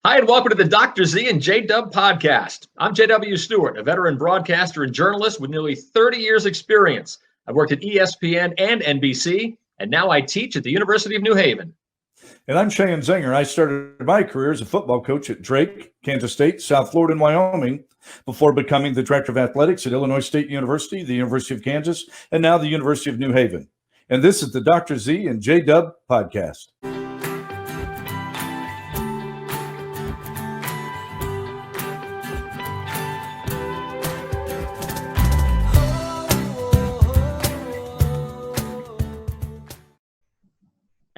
Hi, and welcome to the Dr. Z and J.W podcast. I'm J.W. Stewart, a veteran broadcaster and journalist with nearly 30 years' experience. I've worked at ESPN and NBC, and now I teach at the University of New Haven. And I'm Sheahon Zenger. I started my career as a football coach at Drake, Kansas State, South Florida, and Wyoming, before becoming the director of athletics at Illinois State University, the University of Kansas, and now the University of New Haven. And this is the Dr. Z and J.W podcast.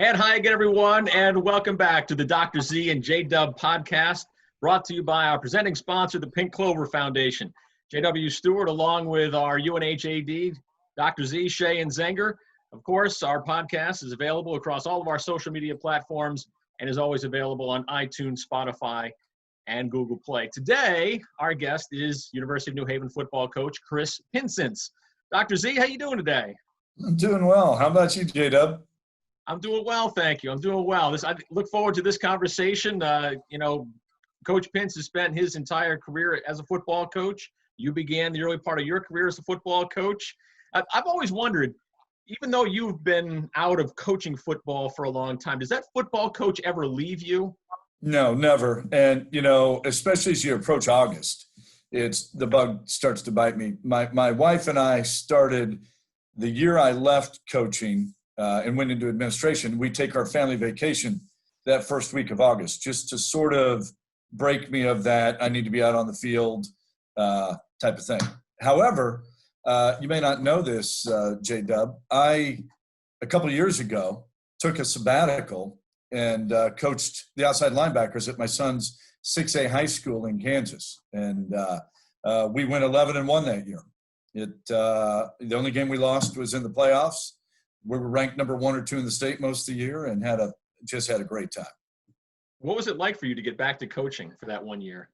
And hi again, everyone, and welcome back to the Dr. Z and J.W podcast, brought to you by our presenting sponsor, the Pink Clover Foundation. J.W. Stewart, along with our UNH AD, Dr. Z, Sheahon Zenger. Of course, our podcast is available across all of our social media platforms and is always available on iTunes, Spotify, and Google Play. Today, our guest is University of New Haven football coach Chris Pincince. Dr. Z, how you doing today? I'm doing well. How about you, J.W.? I'm doing well, thank you. I'm doing well. I look forward to this conversation. Coach Pince has spent his entire career as a football coach. You began the early part of your career as a football coach. I've always wondered, even though you've been out of coaching football for a long time, does that football coach ever leave you? No, never. And, especially as you approach August, the bug starts to bite me. My wife and I started the year I left coaching and went into administration. We take our family vacation that first week of August, just to sort of break me of that I need to be out on the field type of thing. However, you may not know this, J-Dub. A couple of years ago, took a sabbatical and coached the outside linebackers at my son's 6A high school in Kansas. And we went 11-1 that year. The only game we lost was in the playoffs. We were ranked number 1 or 2 in the state most of the year and just had a great time. What was it like for you to get back to coaching for that 1 year?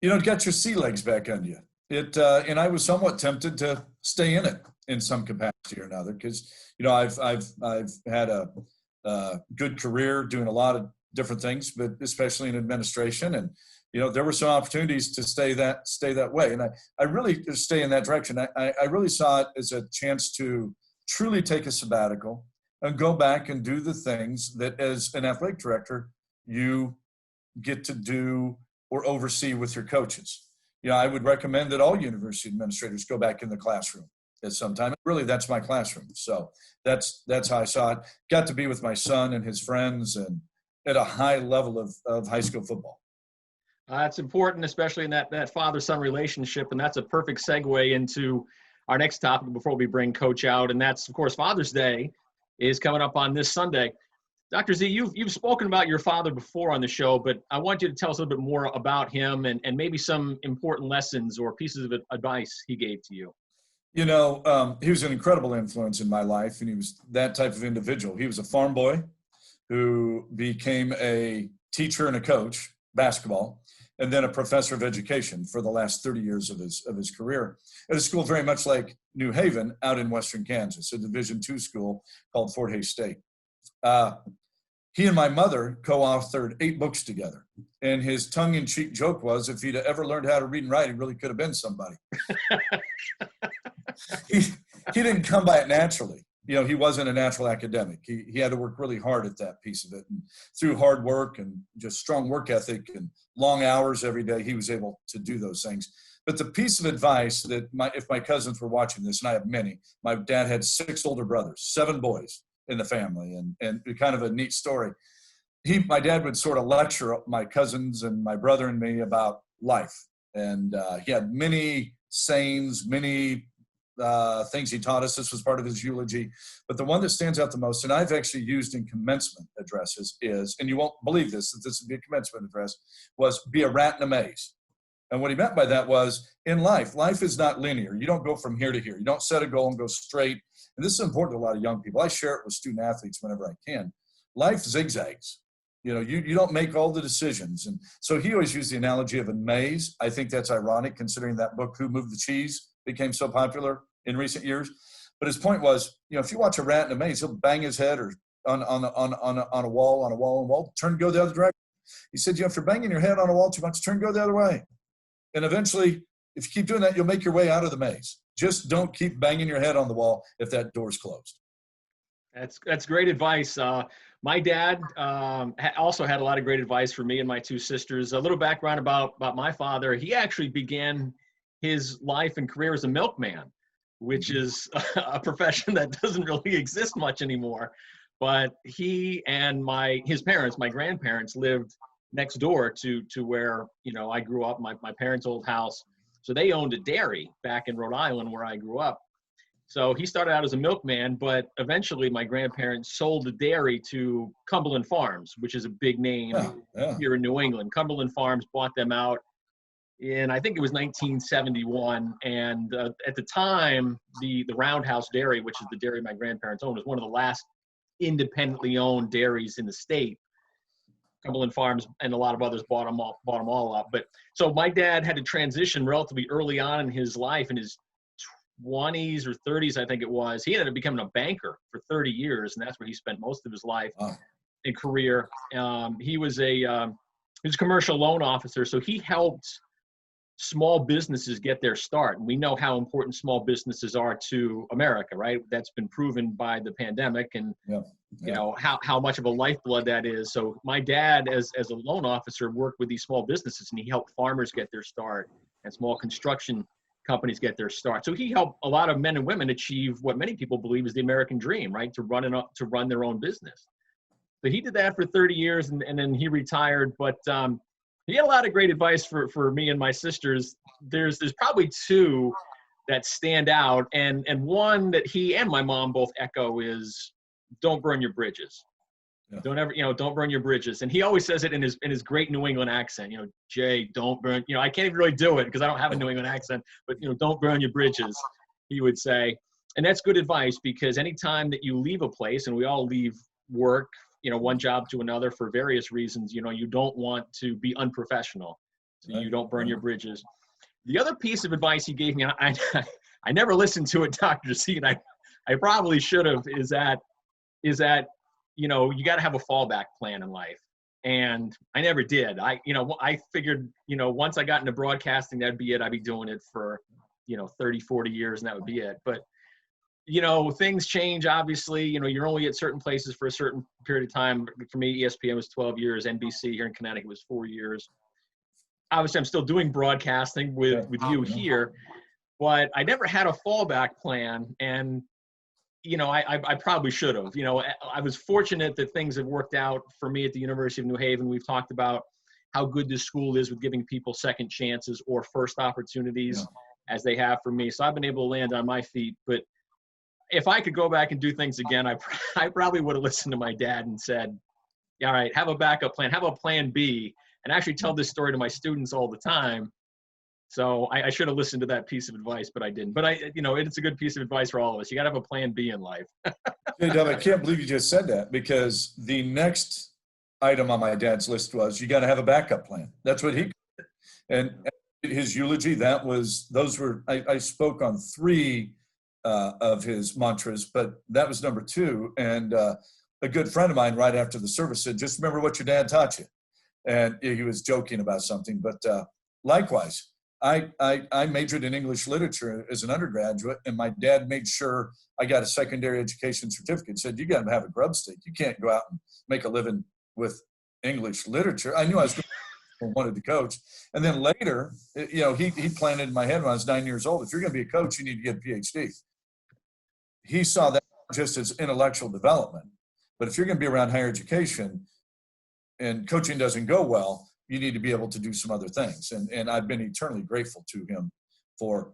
It got your sea legs back under you. And I was somewhat tempted to stay in it in some capacity or another because, I've had a good career doing a lot of different things, but especially in administration. And, there were some opportunities to stay that way. And I really stay in that direction. I really saw it as a chance to truly take a sabbatical and go back and do the things that as an athletic director, you get to do or oversee with your coaches. I would recommend that all university administrators go back in the classroom at some time. Really, that's my classroom. So that's how I saw it. Got to be with my son and his friends and at a high level of high school football. That's important, especially in that father-son relationship. And that's a perfect segue into our next topic before we bring Coach out. And that's, of course, Father's Day is coming up on this Sunday. Dr. Z, you've spoken about your father before on the show, but I want you to tell us a little bit more about him and maybe some important lessons or pieces of advice he gave to you. He was an incredible influence in my life, and he was that type of individual. He was a farm boy who became a teacher and a coach, basketball, and then a professor of education for the last 30 years of his career at a school very much like New Haven out in western Kansas, a Division II school called Fort Hays State. He and my mother co-authored 8 books together. And his tongue-in-cheek joke was, if he'd ever learned how to read and write, he really could have been somebody. He didn't come by it naturally. He wasn't a natural academic. He had to work really hard at that piece of it. And through hard work and just strong work ethic and long hours every day, he was able to do those things. But the piece of advice that if my cousins were watching this, and I have many, my dad had 6 older brothers, 7 boys in the family, and kind of a neat story. My dad would sort of lecture my cousins and my brother and me about life. And he had many sayings, many things he taught us. This was part of his eulogy. But the one that stands out the most, and I've actually used in commencement addresses is, and you won't believe this, that this would be a commencement address, was be a rat in a maze. And what he meant by that was, in life is not linear. You don't go from here to here. You don't set a goal and go straight. And this is important to a lot of young people. I share it with student athletes whenever I can. Life zigzags. You don't make all the decisions. And so he always used the analogy of a maze. I think that's ironic considering that book, Who Moved the Cheese, became so popular in recent years. But his point was, if you watch a rat in a maze, he'll bang his head or on a wall, turn and go the other direction. He said, after banging your head on a wall too much, turn and go the other way. And eventually, if you keep doing that, you'll make your way out of the maze. Just don't keep banging your head on the wall if that door's closed. That's great advice. My dad also had a lot of great advice for me and my two sisters. A little background about my father. He actually began his life and career as a milkman, which is a profession that doesn't really exist much anymore. But he and his parents, my grandparents, lived next door to where, I grew up, my parents' old house. So they owned a dairy back in Rhode Island where I grew up. So he started out as a milkman, but eventually my grandparents sold the dairy to Cumberland Farms, which is a big name here in New England. Cumberland Farms bought them out in, I think it was 1971. And at the time, the Roundhouse Dairy, which is the dairy my grandparents owned, was one of the last independently owned dairies in the state. Cumberland Farms and a lot of others bought them all up. But so my dad had to transition relatively early on in his life, in his 20s or 30s, I think it was. He ended up becoming a banker for 30 years, and that's where he spent most of his life and career. He was a commercial loan officer, so he helped small businesses get their start. And we know how important small businesses are to America, right? That's been proven by the pandemic, and how much of a lifeblood that is. So my dad, as a loan officer, worked with these small businesses, and he helped farmers get their start and small construction companies get their start. So he helped a lot of men and women achieve what many people believe is the American dream, right? To run their own business. So he did that for 30 years, and then he retired. But he had a lot of great advice for me and my sisters. There's probably two that stand out, and one that he and my mom both echo is, don't burn your bridges. Don't burn your bridges. And he always says it in his great New England accent. Jay, don't burn. I can't even really do it because I don't have a New England accent. But don't burn your bridges, he would say. And that's good advice, because anytime that you leave a place, and we all leave work, one job to another for various reasons, you don't want to be unprofessional, so you don't burn your bridges. The other piece of advice he gave me, I never listened to it, Dr. Z, and I probably should have, is that you got to have a fallback plan in life. And I never did. I figured, once I got into broadcasting, that'd be it. I'd be doing it for, 30, 40 years, and that would be it. But, things change, obviously. You're only at certain places for a certain period of time. For me, ESPN was 12 years. NBC here in Connecticut was 4 years. Obviously, I'm still doing broadcasting with you here, but I never had a fallback plan. And I probably should have. I was fortunate that things have worked out for me at the University of New Haven. We've talked about how good this school is with giving people second chances or first opportunities, as they have for me. So I've been able to land on my feet. But if I could go back and do things again, I probably would have listened to my dad and said, all right, have a backup plan, have a plan B, and actually tell this story to my students all the time. So I should have listened to that piece of advice, but I didn't. But it's a good piece of advice for all of us. You got to have a plan B in life. J.W., I can't believe you just said that, because the next item on my dad's list was, you got to have a backup plan. That's what he did. And his eulogy, I spoke on 3 of his mantras, but that was number 2. And a good friend of mine right after the service said, just remember what your dad taught you. And he was joking about something, but likewise, I majored in English literature as an undergraduate, and my dad made sure I got a secondary education certificate. He said, you got to have a grub stick. You can't go out and make a living with English literature. I knew I was going to wanted to coach. And then later, he planted in my head when I was 9 years old, if you're going to be a coach, you need to get a PhD. He saw that just as intellectual development. But if you're going to be around higher education and coaching doesn't go well, you need to be able to do some other things. And I've been eternally grateful to him for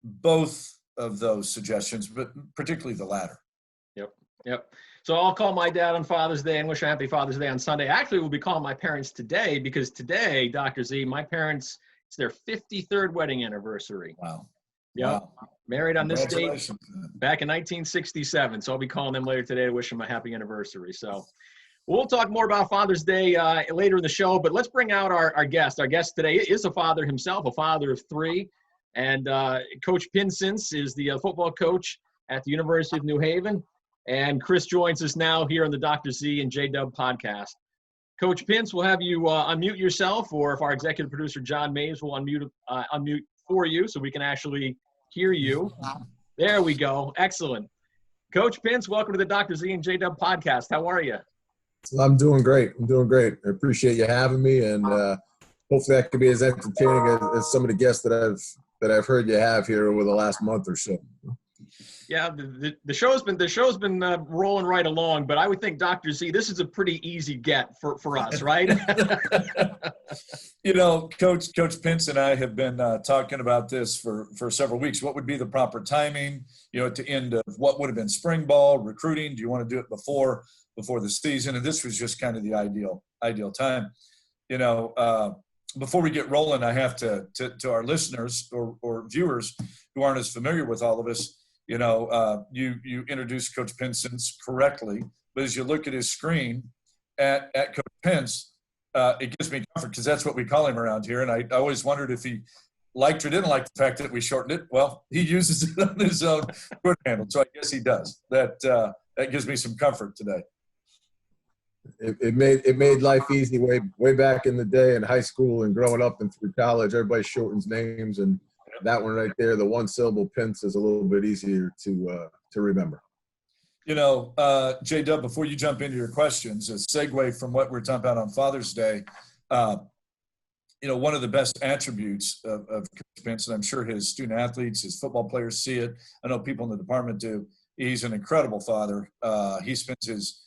both of those suggestions, but particularly the latter. Yep. So I'll call my dad on Father's Day and wish a happy Father's Day on Sunday. Actually, we'll be calling my parents today, because today, Dr. Z, my parents, it's their 53rd wedding anniversary. Wow. Yep. Wow. Married on this date back in 1967. So I'll be calling them later today to wish them a happy anniversary. So we'll talk more about Father's Day later in the show, but let's bring out our guest. Our guest today is a father himself, a father of 3. And Coach Pincince is the football coach at the University of New Haven. And Chris joins us now here on the Dr. Z and J.W. podcast. Coach Pince, we'll have you unmute yourself, or if our executive producer, John Mays, will unmute for you so we can actually hear you. There we go. Excellent. Coach Pince, welcome to the Dr. Z and J.W. podcast. How are you? I'm doing great. I appreciate you having me, and hopefully that could be as entertaining as some of the guests that I've heard you have here over the last month or so. Yeah, the show's been rolling right along, but I would think Dr. Z, this is a pretty easy get for us, right? Coach Pince and I have been talking about this for several weeks. What would be the proper timing, at the end of what would have been spring ball, recruiting? Do you want to do it before the season? And this was just kind of the ideal time. Before we get rolling, I have to our listeners or viewers who aren't as familiar with all of us, you introduced Coach Pincince correctly, but as you look at his screen at Coach Pince, it gives me comfort because that's what we call him around here. And I always wondered if he liked or didn't like the fact that we shortened it. Well, he uses it on his own Twitter handle, so I guess he does. That gives me some comfort today. It made life easy way back in the day in high school and growing up and through college. Everybody shortens names, and that one right there, the one syllable Pince, is a little bit easier to remember. J.W., before you jump into your questions, a segue from what we're talking about on Father's Day, one of the best attributes of Coach Pince, and I'm sure his student athletes, his football players see it. I know people in the department do. He's an incredible father. He spends his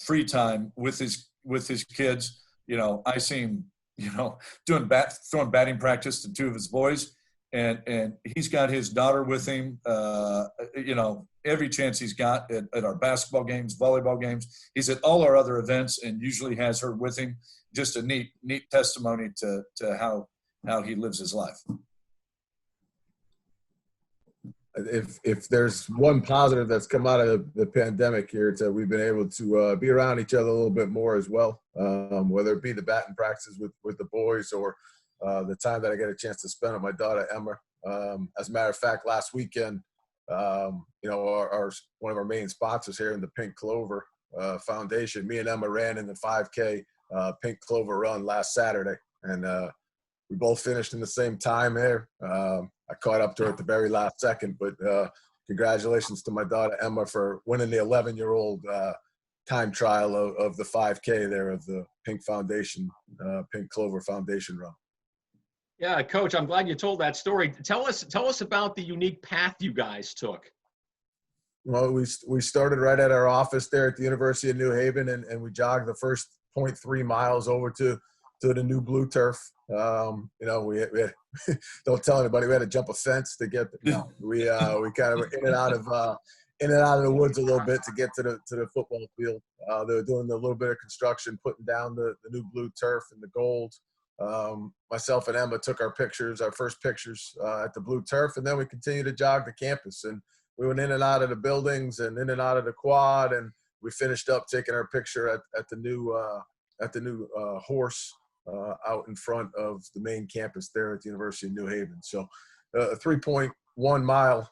free time with his kids. I see him, throwing batting practice to two of his boys. And he's got his daughter with him, every chance he's got at our basketball games, volleyball games. He's at all our other events and usually has her with him. Just a neat testimony to how he lives his life. If there's one positive that's come out of the pandemic here, it's that we've been able to be around each other a little bit more as well, whether it be the batting practices with the boys or the time that I get a chance to spend with my daughter, Emma. As a matter of fact, last weekend, one of our main sponsors here in the Pink Clover Foundation, me and Emma ran in the 5K Pink Clover run last Saturday. And we both finished in the same time there. I caught up to her at the very last second, but congratulations to my daughter, Emma, for winning the 11-year-old time trial of the 5K there of the Pink Clover Foundation run. Yeah, Coach, I'm glad you told that story. Tell us about the unique path you guys took. Well, we started right at our office there at the University of New Haven, and we jogged the first 0.3 miles over to the new blue turf. We had, don't tell anybody, we had to jump a fence to get there. We kind of were in and out of the woods a little bit to get to the football field. They were doing a little bit of construction, putting down the new blue turf and the gold. Myself and Emma took our first pictures at the blue turf, and then we continued to jog the campus. And we went in and out of the buildings and in and out of the quad, and we finished up taking our picture at the new horse out in front of the main campus there at the University of New Haven. So a 3.1 mile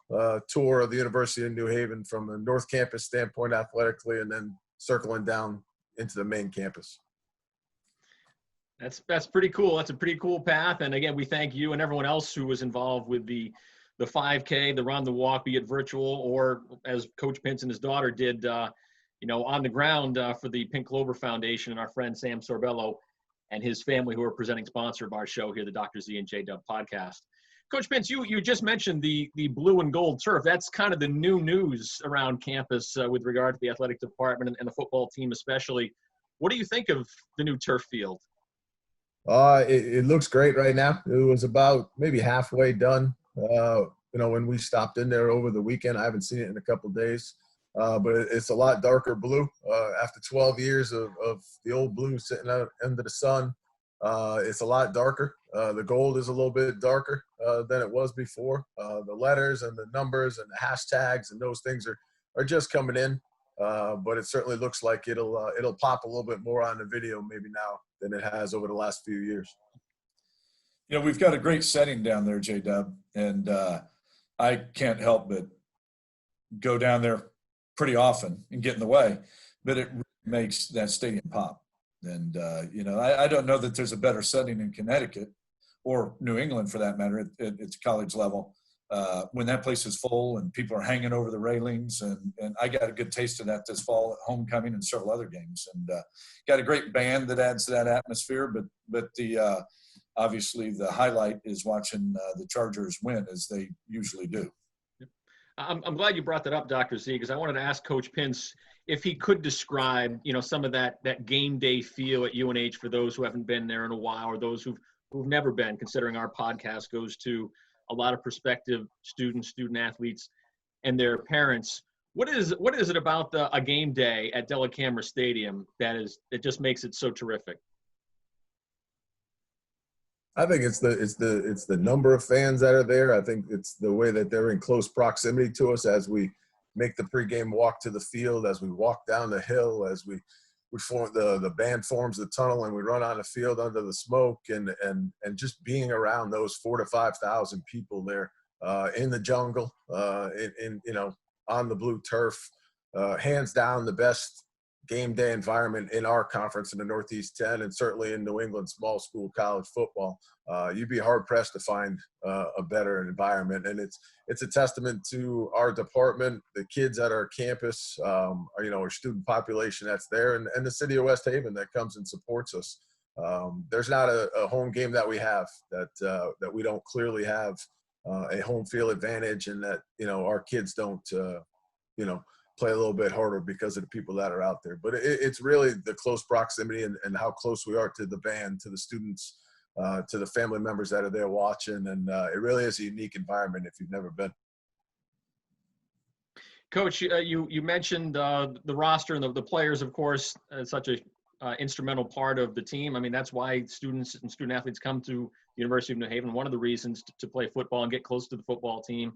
tour of the University of New Haven from the North Campus standpoint athletically, and then circling down into the main campus. That's pretty cool. That's a pretty cool path. And again, we thank you and everyone else who was involved with the 5K, the run, the walk, be it virtual or as Coach Pince and his daughter did, on the ground for the Pink Clover Foundation, and our friend Sam Sorbello and his family, who are presenting sponsor of our show here, the Dr. Z and J.W. podcast. Coach Pince, you just mentioned the blue and gold turf. That's kind of the new news around campus with regard to the athletic department and the football team especially. What do you think of the new turf field? It looks great right now. It was about maybe halfway done. When we stopped in there over the weekend, I haven't seen it in a couple of days, but it's a lot darker blue. After 12 years of the old blue sitting out under the sun, it's a lot darker. The gold is a little bit darker than it was before. The letters and the numbers and the hashtags and those things are just coming in. But it certainly looks like it'll pop a little bit more on the video maybe now than it has over the last few years. We've got a great setting down there, J.W., and I can't help but go down there pretty often and get in the way, but it really makes that stadium pop. And, I don't know that there's a better setting in Connecticut or New England for that matter at its college level when that place is full and people are hanging over the railings. And I got a good taste of that this fall at homecoming and several other games. And got a great band that adds to that atmosphere. But the obviously the highlight is watching the Chargers win, as they usually do. I'm glad you brought that up, Dr. Z, because I wanted to ask Coach Pince if he could describe, some of that game day feel at UNH for those who haven't been there in a while, or those who've never been, considering our podcast goes to a lot of prospective student athletes and their parents. What is it about a game day at Dellacamera Stadium that just makes it so terrific? I think it's the number of fans that are there. I think it's the way that they're in close proximity to us as we make the pregame walk to the field, as we walk down the hill, as we form the band forms the tunnel and we run on the field under the smoke, and just being around those 4,000 to 5,000 people there in the jungle, on the blue turf, hands down the best game day environment in our conference in the Northeast 10, and certainly in New England small school college football. You'd be hard pressed to find a better environment, and it's a testament to our department, the kids at our campus, our student population that's there, and the city of West Haven that comes and supports us. There's not a home game that we have that we don't clearly have a home field advantage, and that our kids don't play a little bit harder because of the people that are out there. But it's really the close proximity and how close we are to the band, to the students, to the family members that are there watching. And it really is a unique environment if you've never been. Coach, you mentioned the roster and the players, of course, such a instrumental part of the team. I mean, that's why students and student athletes come to the University of New Haven. One of the reasons to play football and get close to the football team.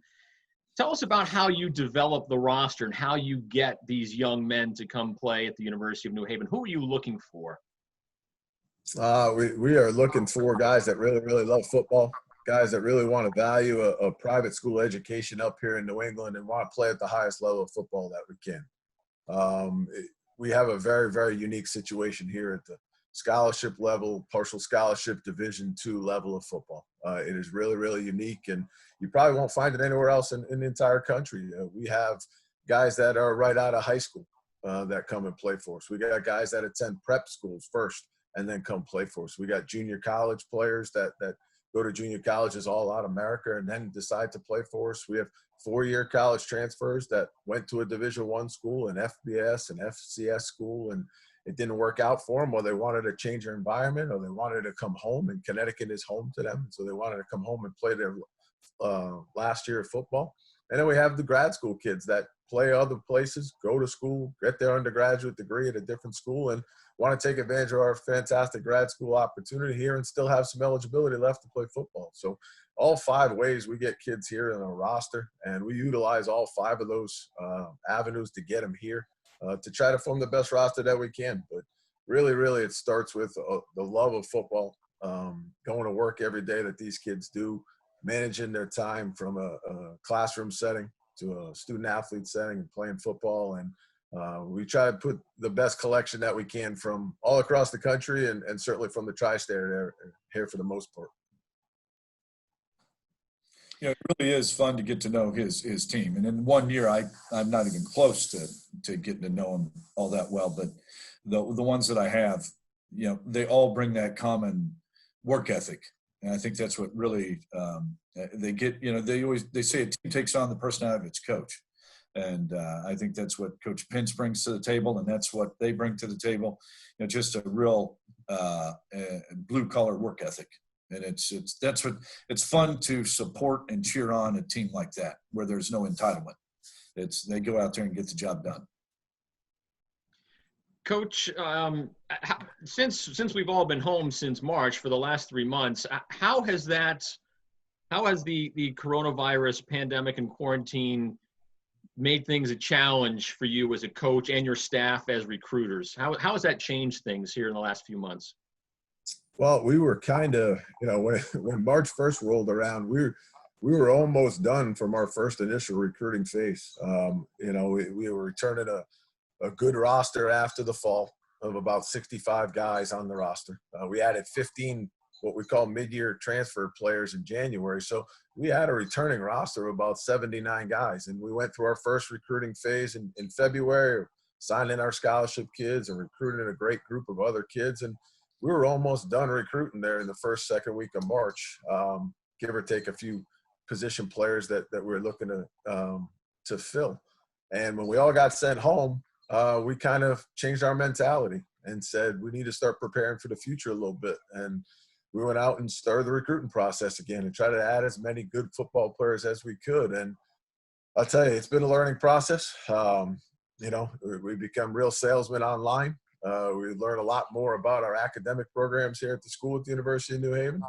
Tell us about how you develop the roster and how you get these young men to come play at the University of New Haven. Who are you looking for? We are looking for guys that really, really love football, guys that really want to value a private school education up here in New England and want to play at the highest level of football that we can. We have a very, very unique situation here at the scholarship level, partial scholarship Division II level of football. It is really, really unique, and you probably won't find it anywhere else in the entire country. We have guys that are right out of high school that come and play for us. We got guys that attend prep schools first and then come play for us. We got junior college players that go to junior colleges all out of America and then decide to play for us. We have 4-year college transfers that went to a Division I school, an FBS and FCS school, and it didn't work out for them, or they wanted to change their environment, or they wanted to come home, and Connecticut is home to them. So they wanted to come home and play their last year of football. And then we have the grad school kids that play other places, go to school, get their undergraduate degree at a different school, and want to take advantage of our fantastic grad school opportunity here and still have some eligibility left to play football. So all 5 ways we get kids here in our roster, and we utilize all 5 of those avenues to get them here. To try to form the best roster that we can. But really, really, it starts with the love of football, going to work every day that these kids do, managing their time from a classroom setting to a student-athlete setting and playing football. And we try to put the best collection that we can from all across the country and certainly from the tri-state area here for the most part. It really is fun to get to know his team. And in 1 year, I'm not even close to getting to know him all that well. But the ones that I have, they all bring that common work ethic. And I think that's what really they get. They say a team takes on the personality of its coach. And I think that's what Coach Pince brings to the table, and that's what they bring to the table. Just a real blue-collar work ethic. And it's fun to support and cheer on a team like that where there's no entitlement. They go out there and get the job done. Coach, since we've all been home since March for the last 3 months, how has the coronavirus pandemic and quarantine made things a challenge for you as a coach and your staff as recruiters? How has that changed things here in the last few months? Well, we were kind of, when March 1st rolled around, we were almost done from our first initial recruiting phase. We were returning a good roster after the fall. of about 65 guys on the roster. We added 15 what we call mid-year transfer players in January. So we had a returning roster of about 79 guys. And we went through our first recruiting phase in February, signing our scholarship kids and recruiting a great group of other kids. And we were almost done recruiting there in the second week of March, give or take a few position players that we're looking to fill. And when we all got sent home, we kind of changed our mentality and said we need to start preparing for the future a little bit. And we went out and started the recruiting process again and tried to add as many good football players as we could. And I'll tell you, it's been a learning process. We become real salesmen online. We learn a lot more about our academic programs here at the school at the University of New Haven.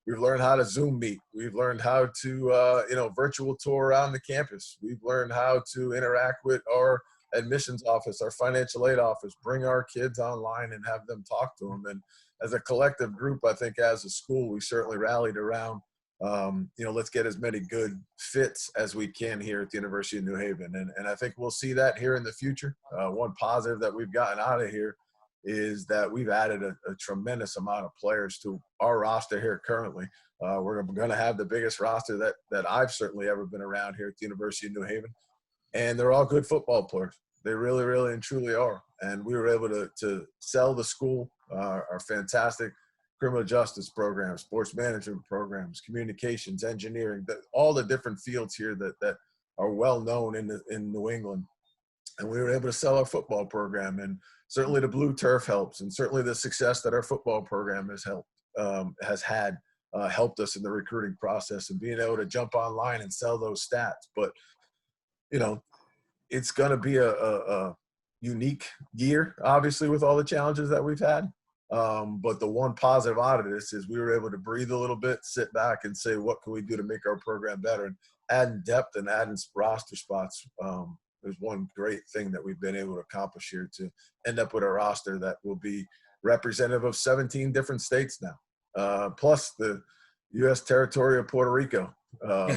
We've learned how to Zoom meet. We've learned how to, virtual tour around the campus. We've learned how to interact with our admissions office, our financial aid office, bring our kids online and have them talk to them. And as a collective group, I think as a school, we certainly rallied around, let's get as many good fits as we can here at the University of New Haven. And I think we'll see that here in the future. One positive that we've gotten out of here is that we've added a tremendous amount of players to our roster here currently. We're going to have the biggest roster that I've certainly ever been around here at the University of New Haven. And they're all good football players. They really, really and truly are. And we were able to sell the school, our fantastic criminal justice programs, sports management programs, communications, engineering, all the different fields here that are well known in New England. And we were able to sell our football program. And certainly the blue turf helps. And certainly the success that our football program has helped us in the recruiting process and being able to jump online and sell those stats. But, it's going to be a unique year, obviously, with all the challenges that we've had. But the one positive out of this is we were able to breathe a little bit, sit back and say, what can we do to make our program better? And adding depth and adding roster spots is one great thing that we've been able to accomplish here to end up with a roster that will be representative of 17 different states now, plus the U.S. territory of Puerto Rico.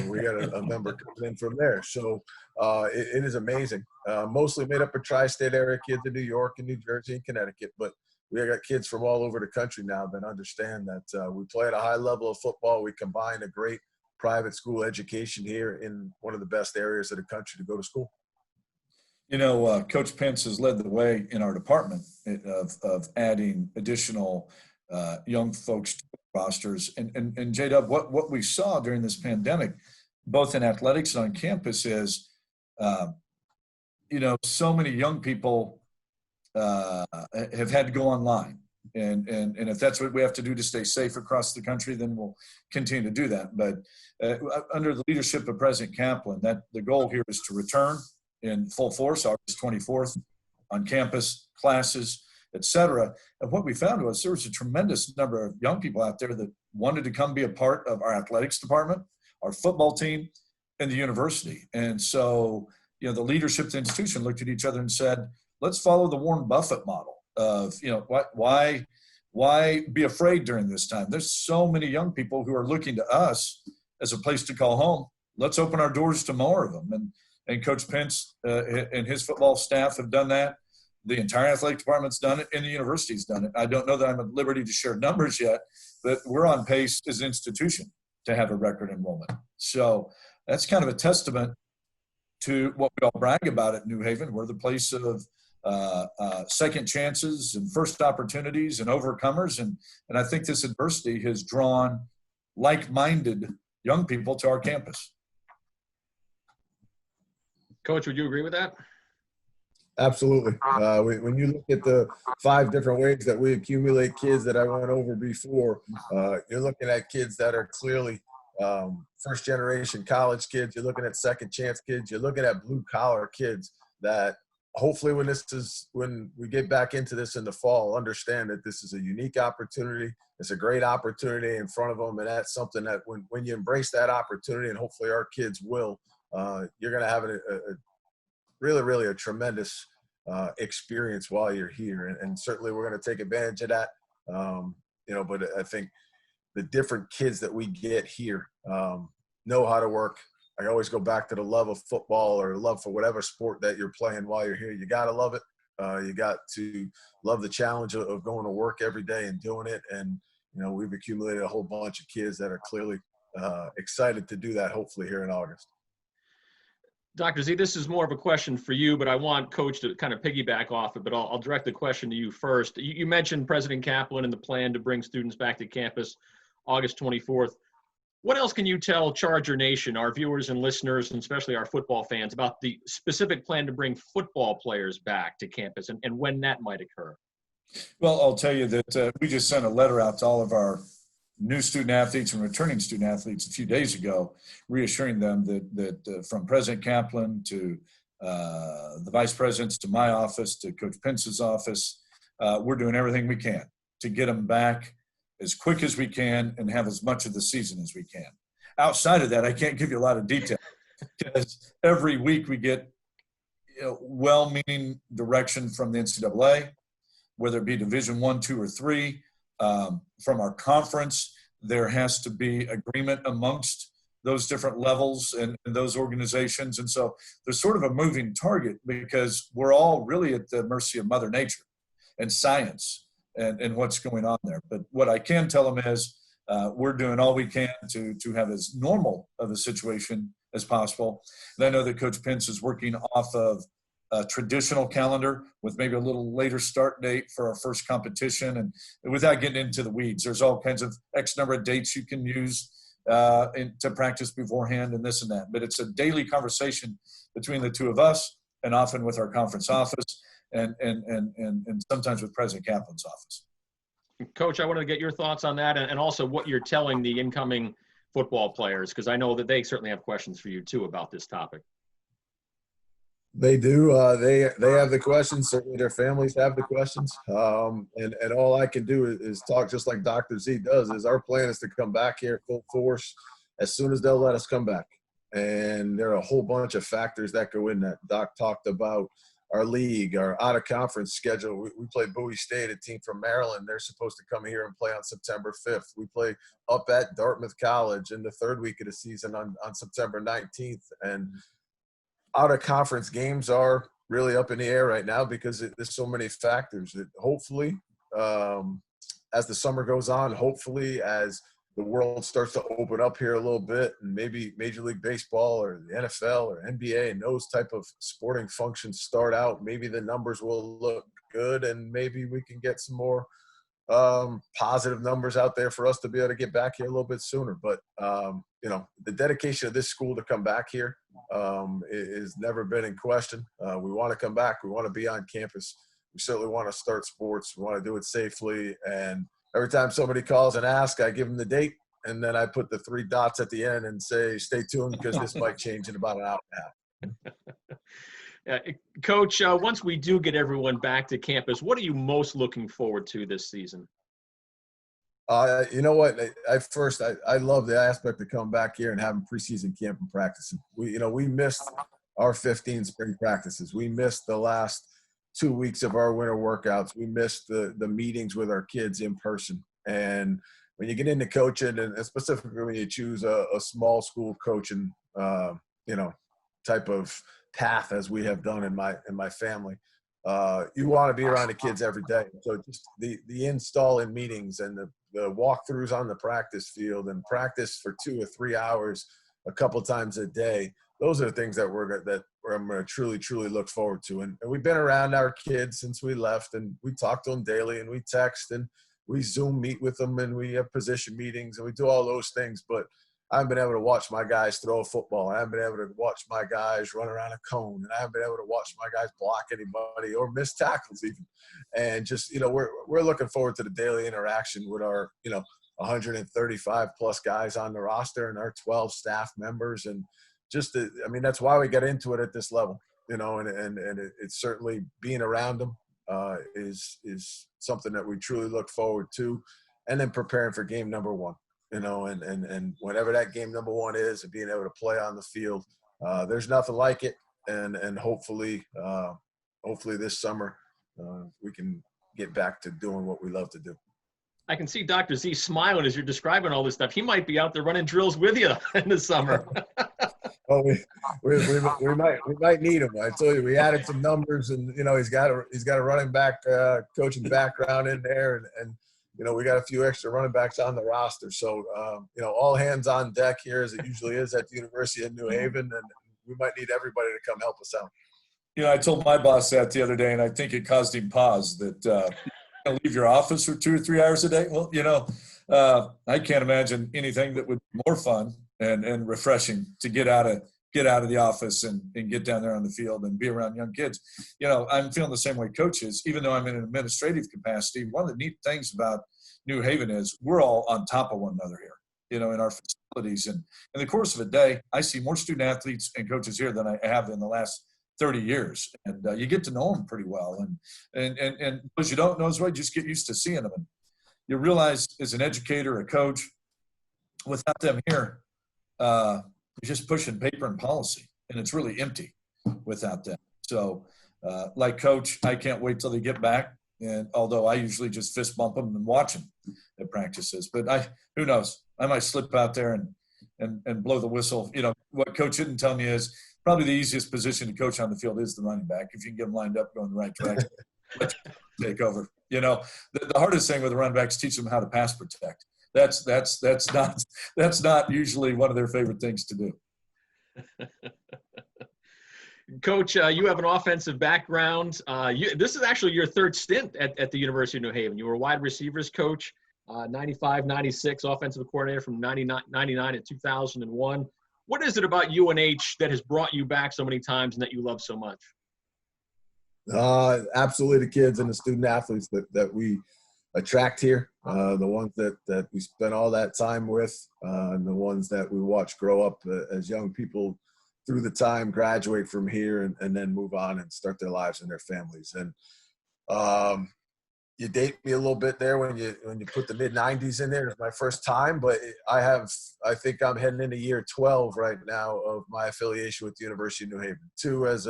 We got a member coming in from there. So it is amazing. Mostly made up of tri-state area kids in New York and New Jersey and Connecticut, but we got kids from all over the country now that understand that we play at a high level of football. We combine a great private school education here in one of the best areas of the country to go to school. Coach Pence has led the way in our department of adding additional young folks to rosters. And J.W., what we saw during this pandemic, both in athletics and on campus, is, so many young people have had to go online. And if that's what we have to do to stay safe across the country, then we'll continue to do that. But under the leadership of President Kaplan, the goal here is to return in full force, August 24th, on campus, classes, et cetera. And what we found was there was a tremendous number of young people out there that wanted to come be a part of our athletics department, our football team, and the university. And so, the leadership of the institution looked at each other and said, let's follow the Warren Buffett model of, why be afraid during this time? There's so many young people who are looking to us as a place to call home. Let's open our doors to more of them. And Coach Pence and his football staff have done that. The entire athletic department's done it, and the university's done it. I don't know that I'm at liberty to share numbers yet, but we're on pace as an institution to have a record enrollment. So that's kind of a testament to what we all brag about at New Haven. We're the place of second chances and first opportunities and overcomers. And I think this adversity has drawn like-minded young people to our campus. Coach, would you agree with that? Absolutely. When you look at the 5 different ways that we accumulate kids that I went over before, you're looking at kids that are clearly first-generation college kids. You're looking at second-chance kids. You're looking at blue-collar kids that hopefully when we get back into this in the fall, understand that this is a unique opportunity. It's a great opportunity in front of them, and that's something that when you embrace that opportunity, and hopefully our kids will, you're going to have a really, really a tremendous experience while you're here. And certainly we're going to take advantage of that. But I think the different kids that we get here know how to work. I always go back to the love of football or love for whatever sport that you're playing while you're here. You got to love it. You got to love the challenge of going to work every day and doing it. And, we've accumulated a whole bunch of kids that are clearly excited to do that, hopefully here in August. Dr. Z, this is more of a question for you, but I want Coach to kind of piggyback off it, but I'll direct the question to you first. You mentioned President Kaplan and the plan to bring students back to campus August 24th. What else can you tell Charger Nation, our viewers and listeners, and especially our football fans, about the specific plan to bring football players back to campus and when that might occur? Well, I'll tell you that we just sent a letter out to all of our new student athletes and returning student athletes a few days ago, reassuring them that from President Kaplan to the vice presidents to my office to Coach Pince's office, we're doing everything we can to get them back as quick as we can and have as much of the season as we can. Outside of that, I can't give you a lot of detail because every week we get well-meaning direction from the NCAA, whether it be Division I, II, or III. From our conference, there has to be agreement amongst those different levels and those organizations. And so there's sort of a moving target because we're all really at the mercy of Mother Nature and science and what's going on there. But what I can tell them is we're doing all we can to have as normal of a situation as possible. And I know that Coach Pince is working off of a traditional calendar with maybe a little later start date for our first competition. And without getting into the weeds, there's all kinds of X number of dates you can use to practice beforehand and this and that. But it's a daily conversation between the two of us and often with our conference office and sometimes with President Kaplan's office. Coach, I wanted to get your thoughts on that and also what you're telling the incoming football players, because I know that they certainly have questions for you too about this topic. They do. They have the questions. Certainly, their families have the questions. And all I can do is talk just like Dr. Z does. Is our plan is to come back here full force as soon as they'll let us come back. And there are a whole bunch of factors that go in that. Doc talked about our league, our out-of-conference schedule. We play Bowie State, a team from Maryland. They're supposed to come here and play on September 5th. We play up at Dartmouth College in the third week of the season on September 19th. And out-of-conference games are really up in the air right now because there's so many factors. Hopefully, as the summer goes on, hopefully as the world starts to open up here a little bit and maybe Major League Baseball or the NFL or NBA and those type of sporting functions start out, maybe the numbers will look good and maybe we can get some more positive numbers out there for us to be able to get back here a little bit sooner. But, the dedication of this school to come back here is never been in question. We want to come back. We want to be on campus. We certainly want to start sports. We want to do it safely. And every time somebody calls and asks, I give them the date, and then I put the 3 dots at the end and say, stay tuned because this might change in about an hour and a half. Coach, once we do get everyone back to campus, what are you most looking forward to this season? You know what? I love the aspect of coming back here and having preseason camp and practicing. We missed our 15 spring practices. We missed the last 2 weeks of our winter workouts. We missed the meetings with our kids in person. And when you get into coaching, and specifically when you choose a small school coaching, type of path as we have done in my family, you want to be around the kids every day. So just the install in meetings and the walkthroughs on the practice field and practice for 2 or 3 hours a couple times a day. Those are the things that I'm going to truly, truly look forward to. And we've been around our kids since we left, and we talk to them daily, and we text, and we Zoom meet with them, and we have position meetings, and we do all those things. But I haven't been able to watch my guys throw a football. I haven't been able to watch my guys run around a cone. And I haven't been able to watch my guys block anybody or miss tackles even. And just, we're looking forward to the daily interaction with our, 135 plus guys on the roster and our 12 staff members. And just, that's why we get into it at this level, and it's certainly being around them is something that we truly look forward to. And then preparing for game number 1. And whatever that game number 1 is, and being able to play on the field, there's nothing like it. And hopefully this summer we can get back to doing what we love to do. I can see Dr. Z smiling as you're describing all this stuff. He might be out there running drills with you in the summer. Oh, we might need him. I told you, we added some numbers, and he's got a running back coaching background in there, and we got a few extra running backs on the roster. So all hands on deck here, as it usually is at the University of New Haven, and we might need everybody to come help us out. I told my boss that the other day, and I think it caused him pause that leave your office for 2 or 3 hours a day. Well, I can't imagine anything that would be more fun and refreshing to get out of the office and get down there on the field and be around young kids. I'm feeling the same way coach is, even though I'm in an administrative capacity. One of the neat things about New Haven is we're all on top of one another here, in our facilities. And in the course of a day, I see more student athletes and coaches here than I have in the last 30 years. And you get to know them pretty well. And those you don't know as well, just get used to seeing them. And you realize as an educator, a coach, without them here, you're just pushing paper and policy, and it's really empty without them. So, like coach, I can't wait till they get back. And although I usually just fist bump them and watch them at practices, but who knows? I might slip out there and blow the whistle. What coach didn't tell me is probably the easiest position to coach on the field is the running back. If you can get them lined up, going the right direction, let you take over. The hardest thing with the running backs is teach them how to pass protect. That's not usually one of their favorite things to do. Coach, you have an offensive background. This is actually your third stint at the University of New Haven. You were a wide receivers coach, 95, 96, offensive coordinator from 99 to 2001. What is it about UNH that has brought you back so many times and that you love so much? Absolutely the kids and the student athletes that we attract here, the ones that we spend all that time with, and the ones that we watch grow up as young people through the time, graduate from here, and then move on and start their lives and their families. And you date me a little bit there when you put the mid-90s in there. It's my first time, but I think I'm heading into year 12 right now of my affiliation with the University of New Haven. 2 as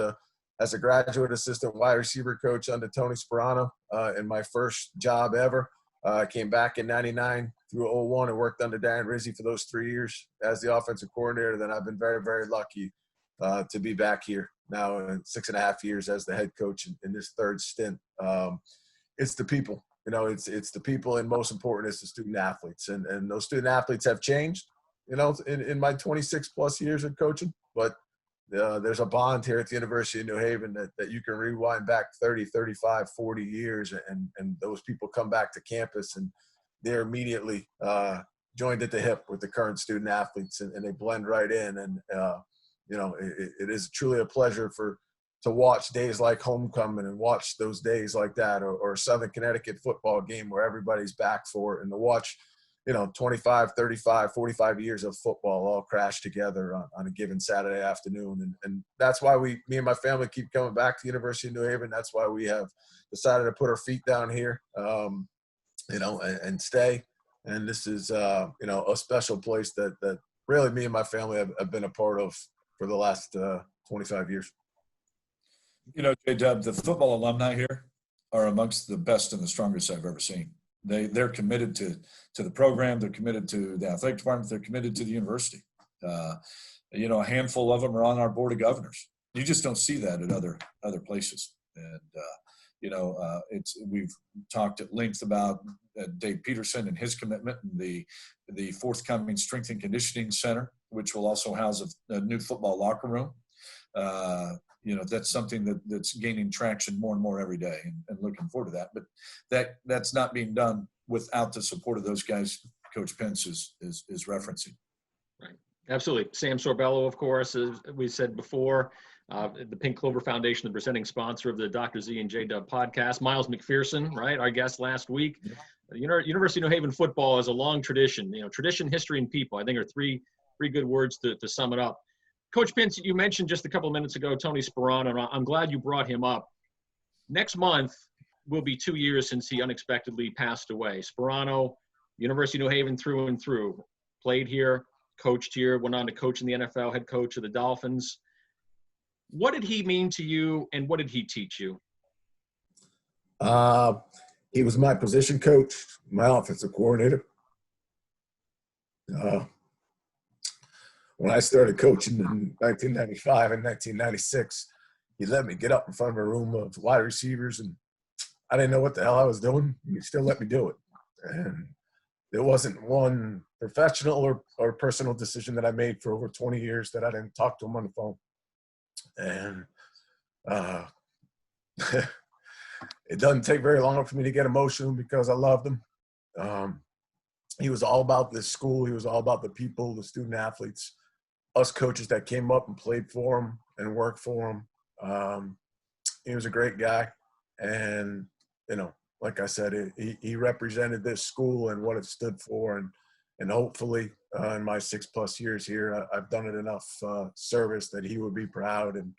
a graduate assistant wide receiver coach under Tony Sperano in my first job ever. I came back in 99 through 01 and worked under Darren Rizzi for those 3 years as the offensive coordinator. Then I've been very, very lucky to be back here now in 6.5 years as the head coach in this third stint. It's the people, it's the people, and most important, it's the student athletes. And those student athletes have changed, in my 26 plus years of coaching, but there's a bond here at the University of New Haven that you can rewind back 30, 35, 40 years, and those people come back to campus and they're immediately joined at the hip with the current student athletes, and they blend right in. And, it is truly a pleasure to watch days like homecoming and watch those days like that, or Southern Connecticut football game where everybody's back for it, and to watch 25, 35, 45 years of football all crash together on a given Saturday afternoon. And that's why me and my family keep coming back to the University of New Haven. That's why we have decided to put our feet down here, and stay. And this is, a special place that really me and my family have been a part of for the last 25 years. J.W., the football alumni here are amongst the best and the strongest I've ever seen. They're committed to the program. They're committed to the athletic department. They're committed to the university. A handful of them are on our board of governors. You just don't see that at other places. And we've talked at length about Dave Peterson and his commitment, and the forthcoming strength and conditioning center, which will also house a new football locker room. That's something that's gaining traction more and more every day, and looking forward to that. But that's not being done without the support of those guys Coach Pence is referencing. Right. Absolutely. Sam Sorbello, of course, as we said before, the Pink Clover Foundation, the presenting sponsor of the Dr. Z and J.W. podcast. Miles McPherson, right, our guest last week. Yeah. University of New Haven football is a long tradition. Tradition, history, and people, I think, are three good words to sum it up. Coach Pince, you mentioned just a couple of minutes ago Tony Sperano, and I'm glad you brought him up. Next month will be 2 years since he unexpectedly passed away. Sperano, University of New Haven through and through, played here, coached here, went on to coach in the NFL, head coach of the Dolphins. What did he mean to you, and what did he teach you? He was my position coach, my offensive coordinator. when I started coaching in 1995 and 1996, he let me get up in front of a room of wide receivers, and I didn't know what the hell I was doing. He still let me do it. And there wasn't one professional or personal decision that I made for over 20 years that I didn't talk to him on the phone. And it doesn't take very long for me to get emotional because I loved him. He was all about this school. He was all about the people, the student athletes, us coaches that came up and played for him and worked for him. He was a great guy. And, like I said, he represented this school and what it stood for. And hopefully in my 6+ years here, I've done it enough service that he would be proud and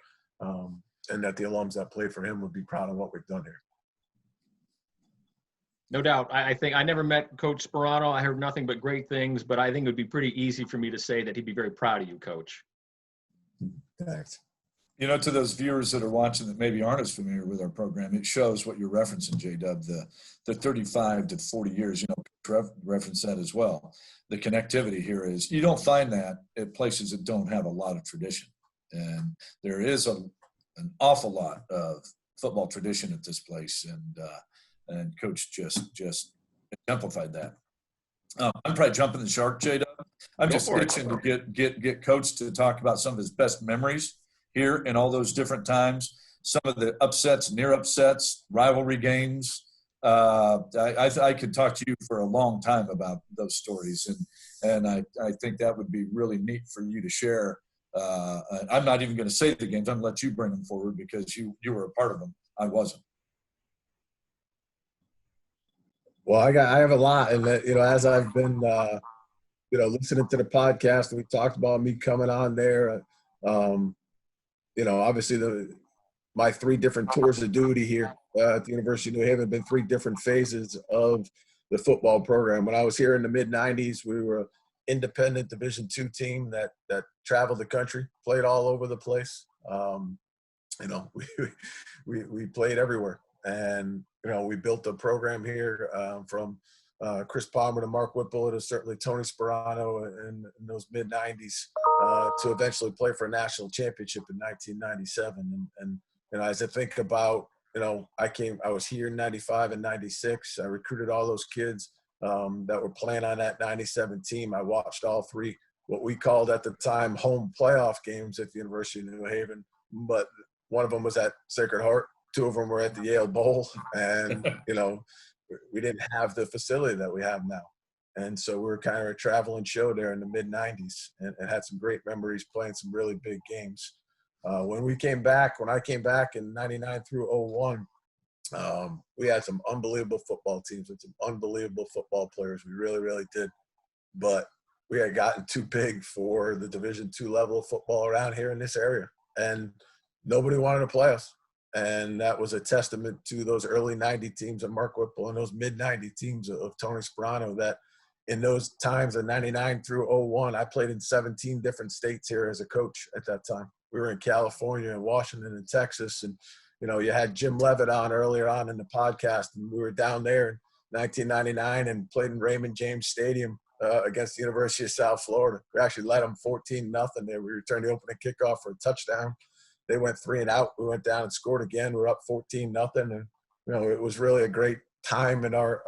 that the alums that played for him would be proud of what we've done here. No doubt. I think I never met Coach Sperano. I heard nothing but great things, but I think it would be pretty easy for me to say that he'd be very proud of you, Coach. Thanks. To those viewers that are watching that maybe aren't as familiar with our program, it shows what you're referencing, J.W., the 35 to 40 years, reference that as well. The connectivity here is, you don't find that at places that don't have a lot of tradition. And there is an awful lot of football tradition at this place. And Coach just exemplified that. I'm probably jumping the shark, J.W. I'm just itching to get Coach to talk about some of his best memories here in all those different times, some of the upsets, near upsets, rivalry games. I could talk to you for a long time about those stories, and I think that would be really neat for you to share. I'm not even going to say the games. I'm going to let you bring them forward because you were a part of them. I wasn't. Well, I have a lot, and as I've been listening to the podcast, and we talked about me coming on there. Obviously my 3 different tours of duty here at the University of New Haven have been 3 different phases of the football program. When I was here in the mid-'90s, we were an independent Division II team that traveled the country, played all over the place. We played everywhere. And, we built a program here from Chris Palmer to Mark Whipple to certainly Tony Sperano in those mid-'90s to eventually play for a national championship in 1997. And as I think about, I was here in 95 and 96. I recruited all those kids that were playing on that 97 team. I watched all 3, what we called at the time, home playoff games at the University of New Haven. But one of them was at Sacred Heart. 2 of them were at the Yale Bowl. And, we didn't have the facility that we have now. And so we were kind of a traveling show there in the mid-'90s and had some great memories playing some really big games. When I came back in 99 through 01, we had some unbelievable football teams and some unbelievable football players. We really, really did. But we had gotten too big for the Division II level of football around here in this area. And nobody wanted to play us. And that was a testament to those early 90 teams of Mark Whipple and those mid-90 teams of Tony Sperano that in those times of 99 through 01, I played in 17 different states here as a coach at that time. We were in California and Washington and Texas. And, you had Jim Levitt on earlier on in the podcast, and we were down there in 1999 and played in Raymond James Stadium against the University of South Florida. We actually led them 14-0 there. We returned the opening kickoff for a touchdown. They went 3 and out. We went down and scored again. We were up 14-0. And, it was really a great time in our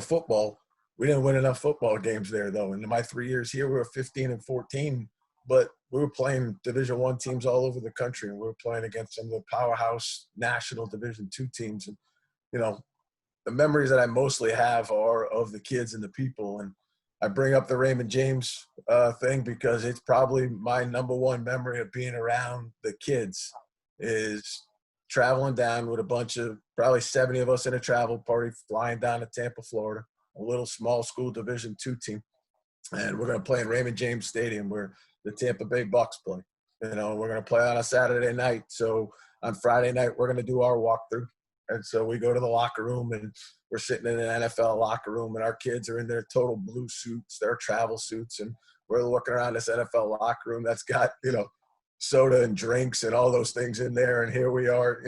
football. We didn't win enough football games there, though. In my 3 years here, we were 15-14, but we were playing Division I teams all over the country, and we were playing against some of the powerhouse national Division II teams. And, the memories that I mostly have are of the kids and the people. And I bring up the Raymond James thing because it's probably my number 1 memory of being around the kids is traveling down with a bunch of probably 70 of us in a travel party, flying down to Tampa, Florida, a little small school Division II team. And we're going to play in Raymond James Stadium where the Tampa Bay Bucks play. We're going to play on a Saturday night. So on Friday night, we're going to do our walkthrough. And so we go to the locker room and we're sitting in an NFL locker room and our kids are in their total blue suits, their travel suits. And we're looking around this NFL locker room that's got, soda and drinks and all those things in there. And here we are,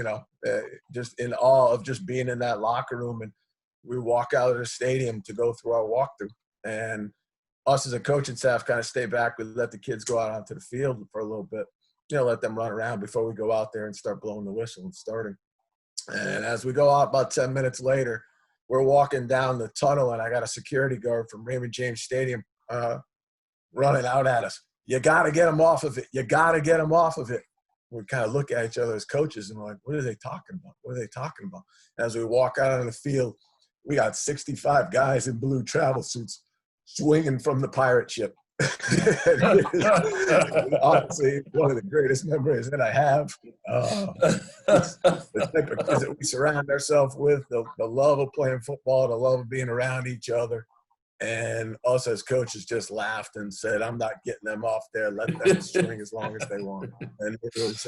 just in awe of just being in that locker room. And we walk out of the stadium to go through our walkthrough. And us as a coaching staff kind of stay back. We let the kids go out onto the field for a little bit, let them run around before we go out there and start blowing the whistle and starting. And as we go out about 10 minutes later, we're walking down the tunnel, and I got a security guard from Raymond James Stadium running out at us. You got to get them off of it. You got to get them off of it. We kind of look at each other as coaches and we're like, what are they talking about? What are they talking about? And as we walk out on the field, we got 65 guys in blue travel suits swinging from the pirate ship. Honestly, one of the greatest memories that I have. The type of kids that we surround ourselves with, the love of playing football, the love of being around each other. And us as coaches just laughed and said, I'm not getting them off there. Let them swing as long as they want. And it was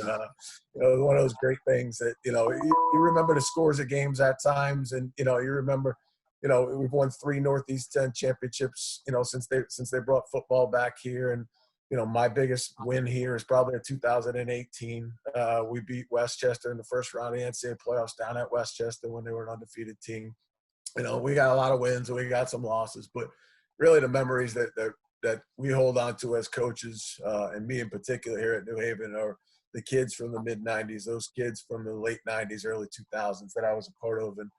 one of those great things that, you remember the scores of games at times. And, you remember, we've won 3 Northeast 10 championships, since they brought football back here. And, my biggest win here is probably in 2018. We beat Westchester in the first round of the NCAA playoffs down at Westchester when they were an undefeated team. We got a lot of wins and we got some losses, but really the memories that we hold on to as coaches, and me in particular here at New Haven, are the kids from the mid-'90s, those kids from the late '90s, early 2000s that I was a part of. And,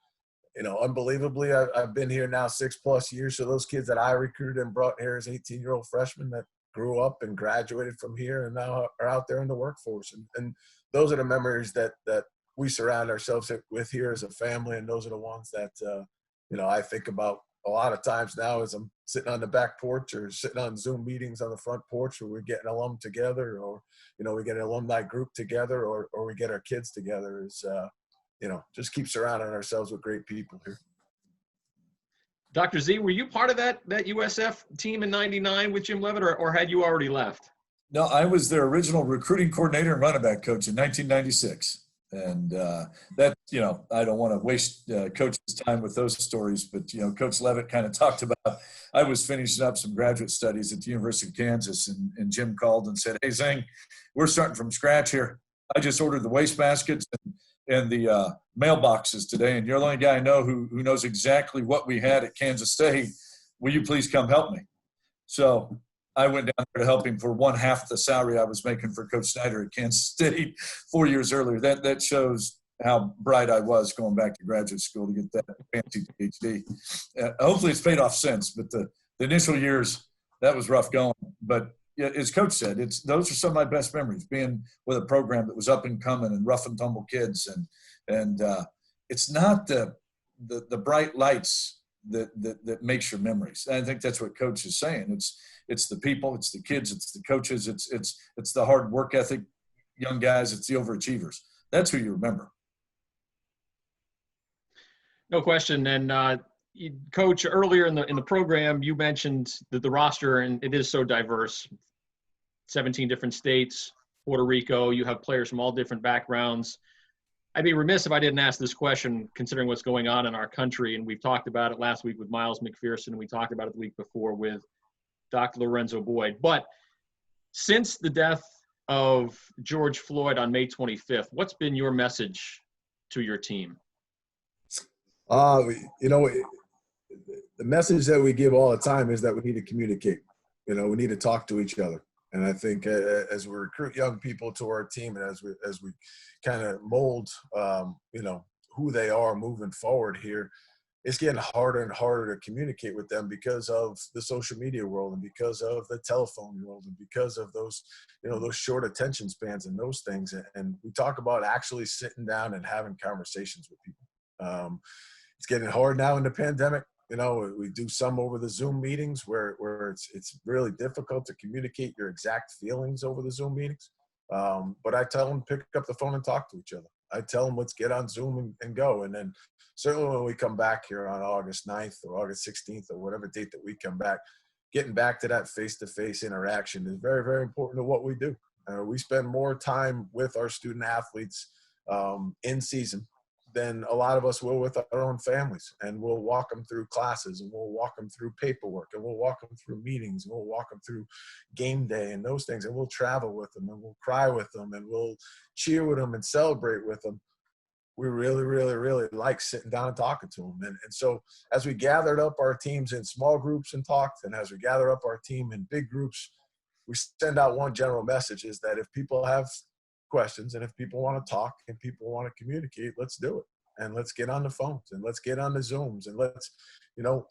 unbelievably, I've been here now 6+ years. So those kids that I recruited and brought here as 18-year-old freshmen that grew up and graduated from here and now are out there in the workforce. And those are the memories that we surround ourselves with here as a family. And those are the ones that, I think about a lot of times now as I'm sitting on the back porch or sitting on Zoom meetings on the front porch where we're getting alum together, or, we get an alumni group together, or we get our kids together, is, just keep surrounding ourselves with great people here. Dr. Z, were you part of that USF team in '99 with Jim Levitt, or had you already left? No, I was their original recruiting coordinator and running back coach in 1996. And that, I don't want to waste Coach's time with those stories, but, Coach Levitt kind of talked about, I was finishing up some graduate studies at the University of Kansas, and Jim called and said, hey, Zeng, we're starting from scratch here. I just ordered the wastebaskets and the mailboxes today, and you're the only guy I know who knows exactly what we had at Kansas State. Will you please come help me? So I went down there to help him for 1/2 the salary I was making for Coach Snyder at Kansas State 4 years earlier. That shows how bright I was going back to graduate school to get that fancy PhD. Hopefully it's paid off since, but the initial years, that was rough going. But yeah, as Coach said, those are some of my best memories, being with a program that was up and coming and rough and tumble kids. And it's not the bright lights that makes your memories. And I think that's what Coach is saying. It's the people, it's the kids, it's the coaches, it's the hard work ethic young guys, it's the overachievers. That's who you remember. No question. And Coach, earlier in the program, you mentioned that the roster, and it is so diverse, 17 different states, Puerto Rico, you have players from all different backgrounds. I'd be remiss if I didn't ask this question, considering what's going on in our country. And we've talked about it last week with Miles McPherson, and we talked about it the week before with Dr. Lorenzo Boyd. But since the death of George Floyd on May 25th, what's been your message to your team? The message that we give all the time is that we need to communicate. We need to talk to each other. And I think as we recruit young people to our team, and as we kind of mold, who they are moving forward here, it's getting harder and harder to communicate with them because of the social media world and because of the telephone world and because of those, those short attention spans and those things. And we talk about actually sitting down and having conversations with people. It's getting hard now in the pandemic. We do some over the Zoom meetings where it's really difficult to communicate your exact feelings over the Zoom meetings. But I tell them, pick up the phone and talk to each other. I tell them, let's get on Zoom and go. And then certainly when we come back here on August 9th or August 16th or whatever date that we come back, getting back to that face-to-face interaction is very, very important to what we do. We spend more time with our student athletes in season than a lot of us will with our own families. And we'll walk them through classes, and we'll walk them through paperwork, and we'll walk them through meetings, and we'll walk them through game day and those things. And we'll travel with them, and we'll cry with them, and we'll cheer with them and celebrate with them. we really, really, really like sitting down and talking to them. And so as we gathered up our teams in small groups and talked, and as we gather up our team in big groups, we send out one general message is that if people have questions and if people want to talk and people want to communicate, let's do it. And let's get on the phones and let's get on the Zooms and let's,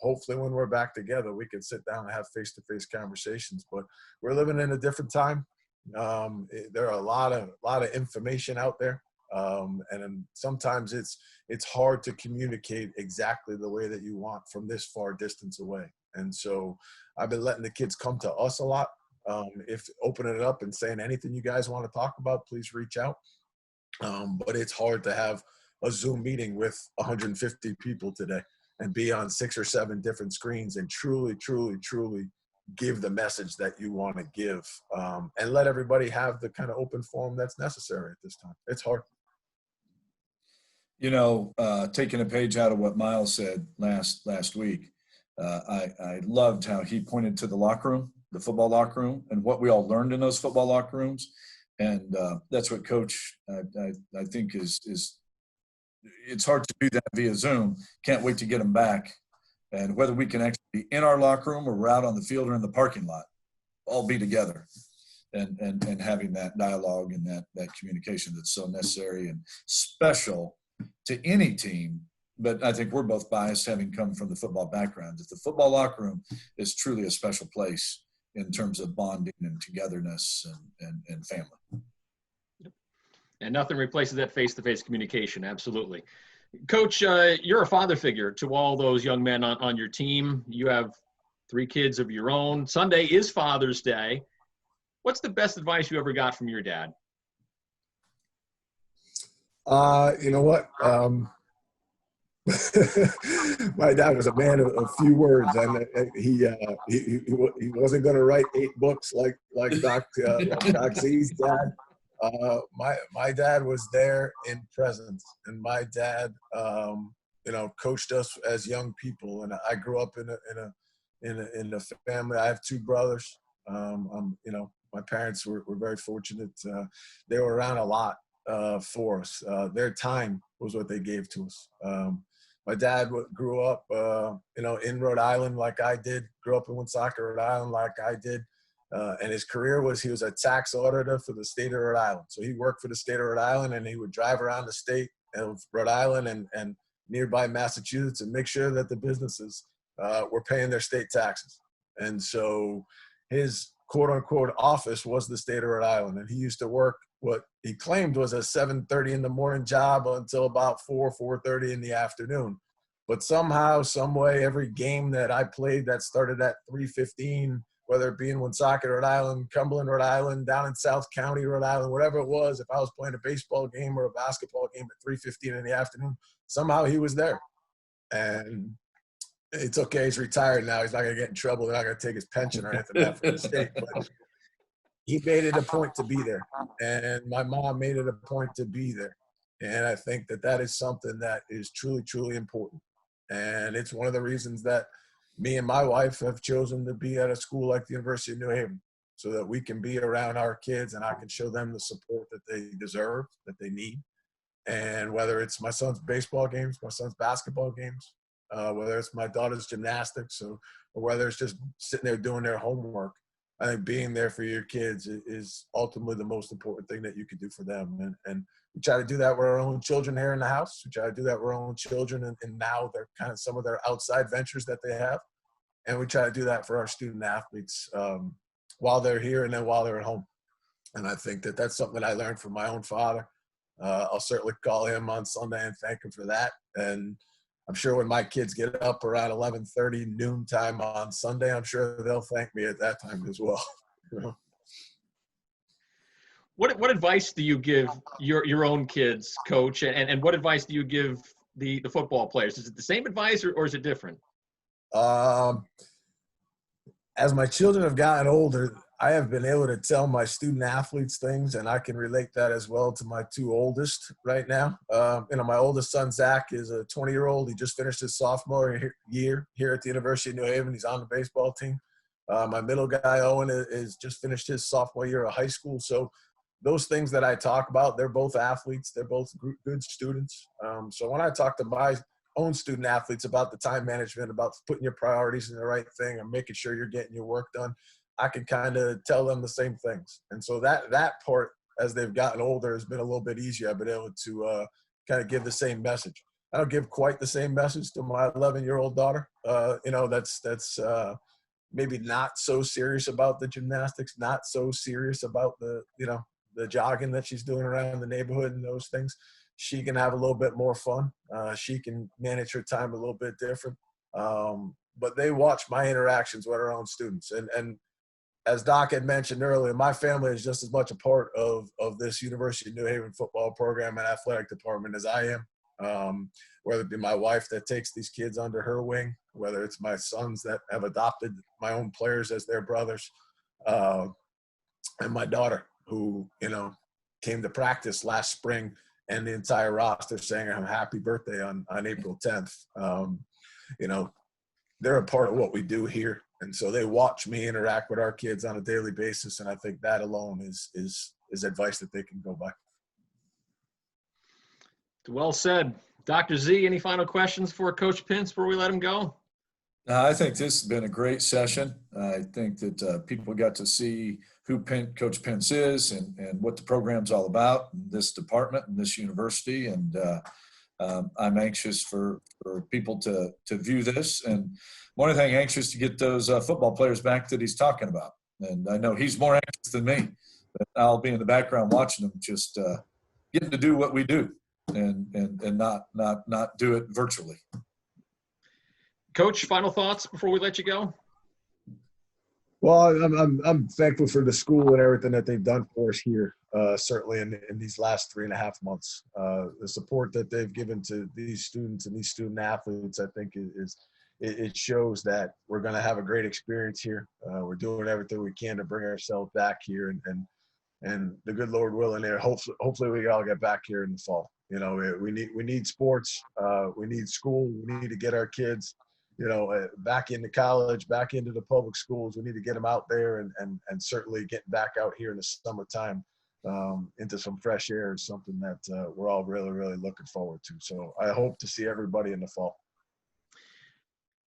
hopefully when we're back together, we can sit down and have face-to-face conversations. But we're living in a different time. There are a lot of information out there. And sometimes it's hard to communicate exactly the way that you want from this far distance away. And so I've been letting the kids come to us a lot. If opening it up and saying anything you guys want to talk about, please reach out. But it's hard to have a Zoom meeting with 150 people today and be on 6 or 7 different screens and truly, truly, truly give the message that you want to give, and let everybody have the kind of open forum that's necessary at this time. It's hard. Taking a page out of what Miles said last week, I loved how he pointed to the locker room, the football locker room, and what we all learned in those football locker rooms. And that's what Coach, I think is it's hard to do that via Zoom. Can't wait to get them back. And whether we can actually be in our locker room or we're out on the field or in the parking lot, all be together and having that dialogue and that communication that's so necessary and special to any team. But I think we're both biased, having come from the football background, that the football locker room is truly a special place in terms of bonding and togetherness and family. And nothing replaces that face-to-face communication. Absolutely. Coach, you're a father figure to all those young men on your team. You have 3 kids of your own. Sunday is Father's Day. What's the best advice you ever got from your dad? You know what? My dad was a man of few words, and he wasn't going to write 8 books like Doc Z's dad. My dad was there in presence, and my dad, coached us as young people. And I grew up in a family. I have 2 brothers. My parents were very fortunate. They were around a lot for us. Their time was what they gave to us. My dad grew up, in Rhode Island like I did. Grew up in Woonsocket, Rhode Island like I did. And his career he was a tax auditor for the state of Rhode Island. So he worked for the state of Rhode Island, and he would drive around the state of Rhode Island and nearby Massachusetts and make sure that the businesses were paying their state taxes. And so his quote unquote office was the state of Rhode Island. And he used to work what he claimed was a 7:30 in the morning job until about 4:30 in the afternoon. But somehow, some way, every game that I played that started at 3:15, whether it be in Woonsocket, Rhode Island, Cumberland, Rhode Island, down in South County, Rhode Island, whatever it was, if I was playing a baseball game or a basketball game at 3:15 in the afternoon, somehow he was there. And it's okay, he's retired now. He's not going to get in trouble. They're not going to take his pension or anything like that from the state. But he made it a point to be there. And my mom made it a point to be there. And I think that is something that is truly, truly important. And it's one of the reasons that me and my wife have chosen to be at a school like the University of New Haven, so that we can be around our kids and I can show them the support that they deserve, that they need. And whether it's my son's baseball games, my son's basketball games, whether it's my daughter's gymnastics, or whether it's just sitting there doing their homework, I think being there for your kids is ultimately the most important thing that you can do for them. And we try to do that with our own children here in the house. We try to do that with our own children, and now they're kind of some of their outside ventures that they have. And we try to do that for our student athletes while they're here and then while they're at home. And I think that that's something that I learned from my own father. I'll certainly call him on Sunday and thank him for that. And I'm sure when my kids get up around 11:30 noon time on Sunday, I'm sure they'll thank me at that time as well. What advice do you give your own kids, Coach? And what advice do you give the football players? Is it the same advice or is it different? As my children have gotten older, I have been able to tell my student athletes things, and I can relate that as well to my 2 oldest right now. My oldest son, Zach, is a 20-year-old. He just finished his sophomore year here at the University of New Haven. He's on the baseball team. My middle guy, Owen, is just finished his sophomore year of high school. So those things that I talk about, they're both athletes. They're both good students. So when I talk to my own student athletes about the time management, about putting your priorities in the right thing and making sure you're getting your work done, I can kind of tell them the same things. And so that part, as they've gotten older, has been a little bit easier. I've been able to kind of give the same message. I don't give quite the same message to my 11-year-old daughter. That's maybe not so serious about the gymnastics, not so serious about the jogging that she's doing around the neighborhood and those things. She can have a little bit more fun. She can manage her time a little bit different. But they watch my interactions with our own students. And as Doc had mentioned earlier, my family is just as much a part of this University of New Haven football program and athletic department as I am. Whether it be my wife that takes these kids under her wing, whether it's my sons that have adopted my own players as their brothers, and my daughter who, came to practice last spring and the entire roster saying a happy birthday on April 10th. They're a part of what we do here. And so they watch me interact with our kids on a daily basis. And I think that alone is advice that they can go by. Well said. Dr. Z, any final questions for Coach Pince before we let him go? I think this has been a great session. I think that people got to see who Coach Pince is and what the program's all about in this department and this university. And I'm anxious for people to view this. And more than anything, anxious to get those football players back that he's talking about. And I know he's more anxious than me, but I'll be in the background watching them, just getting to do what we do and not do it virtually. Coach, final thoughts before we let you go? Well, I'm thankful for the school and everything that they've done for us here, certainly in these last 3.5 months. The support that they've given to these students and these student athletes, I think it shows that we're going to have a great experience here. We're doing everything we can to bring ourselves back here, and the good Lord willing, there hopefully we all get back here in the fall. We need sports, we need school, we need to get our kids back into college, back into the public schools. We need to get them out there and certainly getting back out here in the summertime into some fresh air is something that we're all really, really looking forward to. So I hope to see everybody in the fall.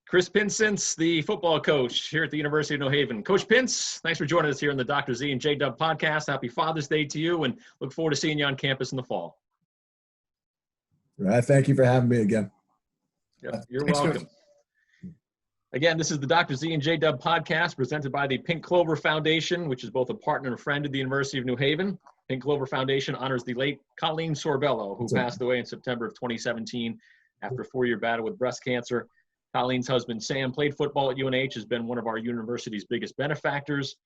Chris Pincince, the football coach here at the University of New Haven. Coach Pince, thanks for joining us here on the Dr. Z and J.W. podcast. Happy Father's Day to you, and look forward to seeing you on campus in the fall. I thank you for having me again. Yep, you're welcome. Again, this is the Dr. Z and J.W. podcast presented by the Pink Clover Foundation, which is both a partner and a friend of the University of New Haven. Pink Clover Foundation honors the late Colleen Sorbello, who passed away in September of 2017 after a 4-year battle with breast cancer. Colleen's husband, Sam, played football at UNH, has been one of our university's biggest benefactors.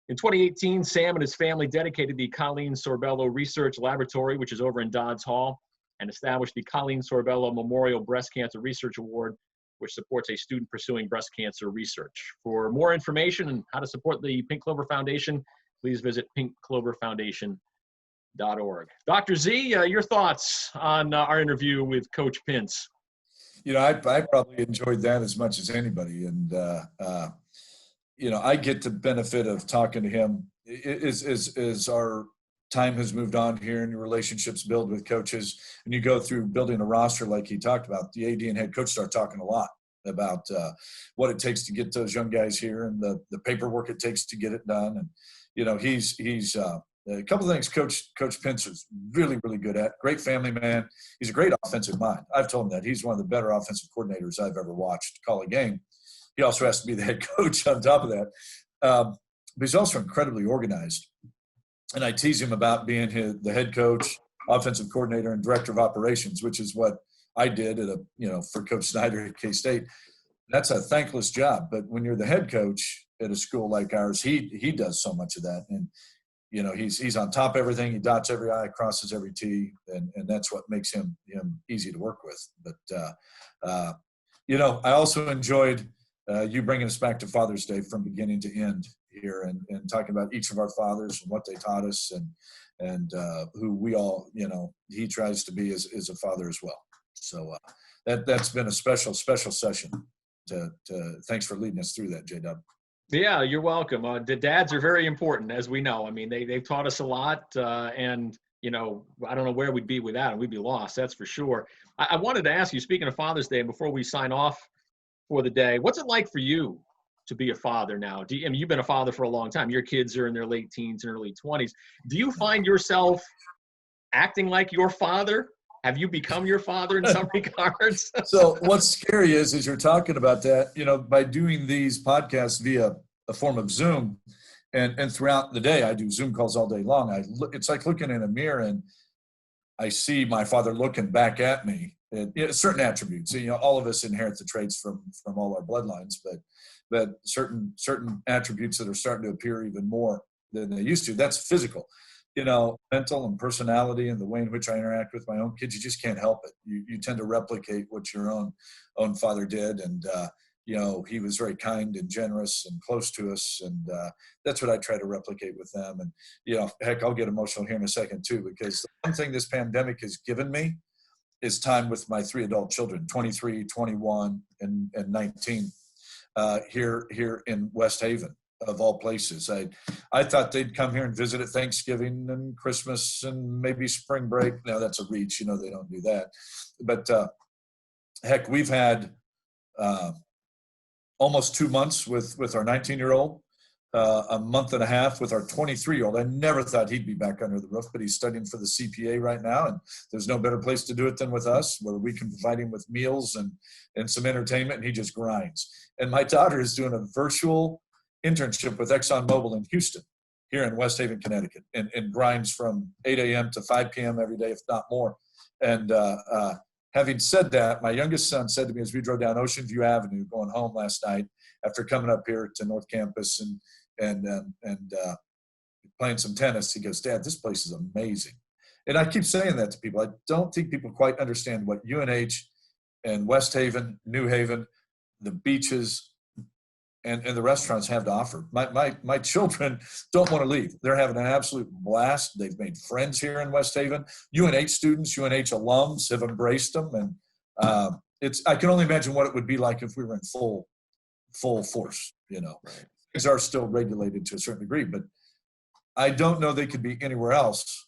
In 2018, Sam and his family dedicated the Colleen Sorbello Research Laboratory, which is over in Dodds Hall, and established the Colleen Sorbello Memorial Breast Cancer Research Award, which supports a student pursuing breast cancer research. For more information on how to support the Pink Clover Foundation, please visit pinkcloverfoundation.org. Dr. Z, your thoughts on our interview with Coach Pince? I probably enjoyed that as much as anybody. And, I get the benefit of talking to him as our time has moved on here and your relationships build with coaches and you go through building a roster like he talked about. The AD and head coach start talking a lot about what it takes to get those young guys here and the paperwork it takes to get it done. And, he's a couple of things Coach Pince is really, really good at. Great family man. He's a great offensive mind. I've told him that. He's one of the better offensive coordinators I've ever watched call a game. He also has to be the head coach on top of that. But he's also incredibly organized. And I tease him about being the head coach, offensive coordinator, and director of operations, which is what I did for Coach Snyder at K-State. That's a thankless job. But when you're the head coach at a school like ours, he does so much of that. And he's on top of everything. He dots every I, crosses every T, and that's what makes him easy to work with. But I also enjoyed you bringing us back to Father's Day from beginning to end here, and talking about each of our fathers and what they taught us, and who we all he tries to be as a father as well. So that's been a special session. Thanks for leading us through that, J.W. Yeah, you're welcome. The dads are very important, as we know. I mean, they've taught us a lot, and I don't know where we'd be without them. We'd be lost, that's for sure. I wanted to ask you, speaking of Father's Day, before we sign off for the day, what's it like for you to be a father now? I mean, you've been a father for a long time. Your kids are in their late teens and early 20s. Do you find yourself acting like your father? Have you become your father in some regards? So what's scary is you're talking about that, by doing these podcasts via a form of Zoom and throughout the day, I do Zoom calls all day long. It's like looking in a mirror and I see my father looking back at me. And, certain attributes, all of us inherit the traits from all our bloodlines, but certain attributes that are starting to appear even more than they used to. That's physical. Mental and personality and the way in which I interact with my own kids, you just can't help it. You tend to replicate what your own father did. And, he was very kind and generous and close to us. And that's what I try to replicate with them. And, heck, I'll get emotional here in a second too, because the one thing this pandemic has given me is time with my 3 adult children, 23, 21, and 19, here in West Haven. Of all places. I thought they'd come here and visit at Thanksgiving and Christmas and maybe spring break. Now that's a reach, they don't do that. But heck, we've had almost 2 months with our 19-year-old, a month and a half with our 23-year-old. I never thought he'd be back under the roof, but he's studying for the CPA right now, and there's no better place to do it than with us, where we can provide him with meals and some entertainment, and he just grinds. And my daughter is doing a virtual internship with ExxonMobil in Houston, here in West Haven, Connecticut, and grinds from 8 a.m. to 5 p.m. every day, if not more. And having said that, my youngest son said to me as we drove down Ocean View Avenue going home last night after coming up here to North Campus and playing some tennis, he goes, "Dad, this place is amazing." And I keep saying that to people. I don't think people quite understand what UNH and West Haven, New Haven, the beaches, and the restaurants have to offer. My children don't want to leave. They're having an absolute blast. They've made friends here in West Haven. UNH students, UNH alums have embraced them. And I can only imagine what it would be like if we were in full force, Right. Things are still regulated to a certain degree, but I don't know they could be anywhere else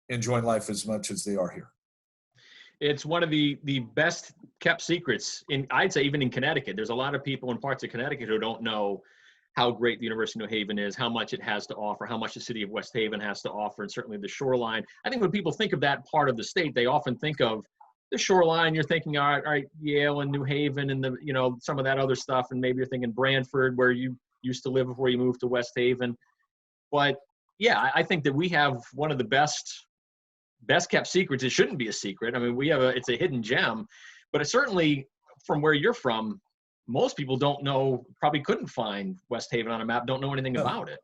enjoying life as much as they are here. It's one of the best kept secrets I'd say even in Connecticut. There's a lot of people in parts of Connecticut who don't know how great the University of New Haven is, how much it has to offer, how much the city of West Haven has to offer, and certainly the shoreline. I think when people think of that part of the state, they often think of the shoreline. You're thinking, all right, Yale and New Haven and some of that other stuff, and maybe you're thinking Branford, where you used to live before you moved to West Haven. But yeah, I think that we have one of the best kept secrets. It shouldn't be a secret. I mean, it's a hidden gem, but it certainly, from where you're from, most people don't know, probably couldn't find West Haven on a map, don't know anything about it.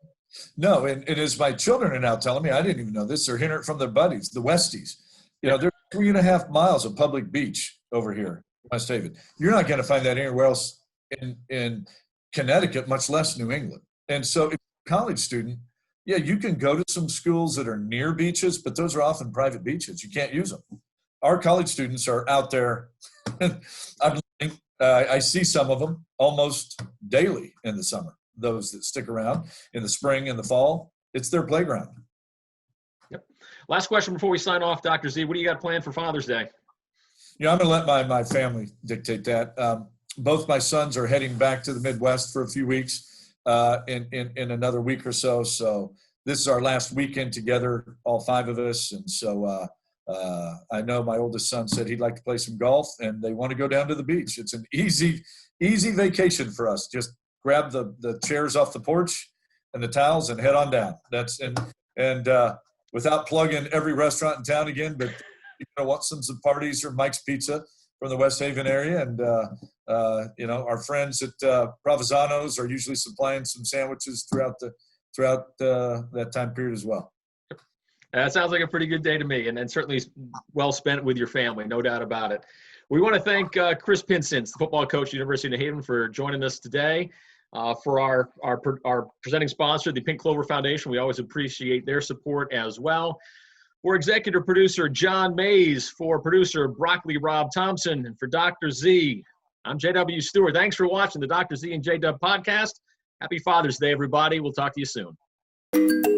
No, and as my children are now telling me, I didn't even know this, they're hearing it from their buddies, the Westies. There's 3.5 miles of public beach over here in West Haven. You're not going to find that anywhere else in Connecticut, much less New England. And so if you're a college student, yeah, you can go to some schools that are near beaches, but those are often private beaches. You can't use them. Our college students are out there. I see some of them almost daily in the summer, those that stick around in the spring and the fall. It's their playground. Yep. Last question before we sign off, Dr. Z. What do you got planned for Father's Day? I'm going to let my family dictate that. Both my sons are heading back to the Midwest for a few weeks. In another week or so. So this is our last weekend together, all 5 of us. And so I know my oldest son said he'd like to play some golf, and they want to go down to the beach. It's an easy vacation for us. Just grab the chairs off the porch and the towels and head on down. And without plugging every restaurant in town again, but Watson's and Parties or Mike's Pizza from the West Haven area. And, our friends at Provenzano's are usually supplying some sandwiches throughout that time period as well. That sounds like a pretty good day to me, and certainly well spent with your family, no doubt about it. We want to thank Chris Pincince, the football coach at the University of New Haven, for joining us today. For our presenting sponsor, the Pink Clover Foundation, we always appreciate their support as well. For executive producer John Mays, for producer Broccoli Rob Thompson, and for Dr. Z, I'm J.W. Stewart. Thanks for watching the Dr. Z and J.W. podcast. Happy Father's Day, everybody. We'll talk to you soon.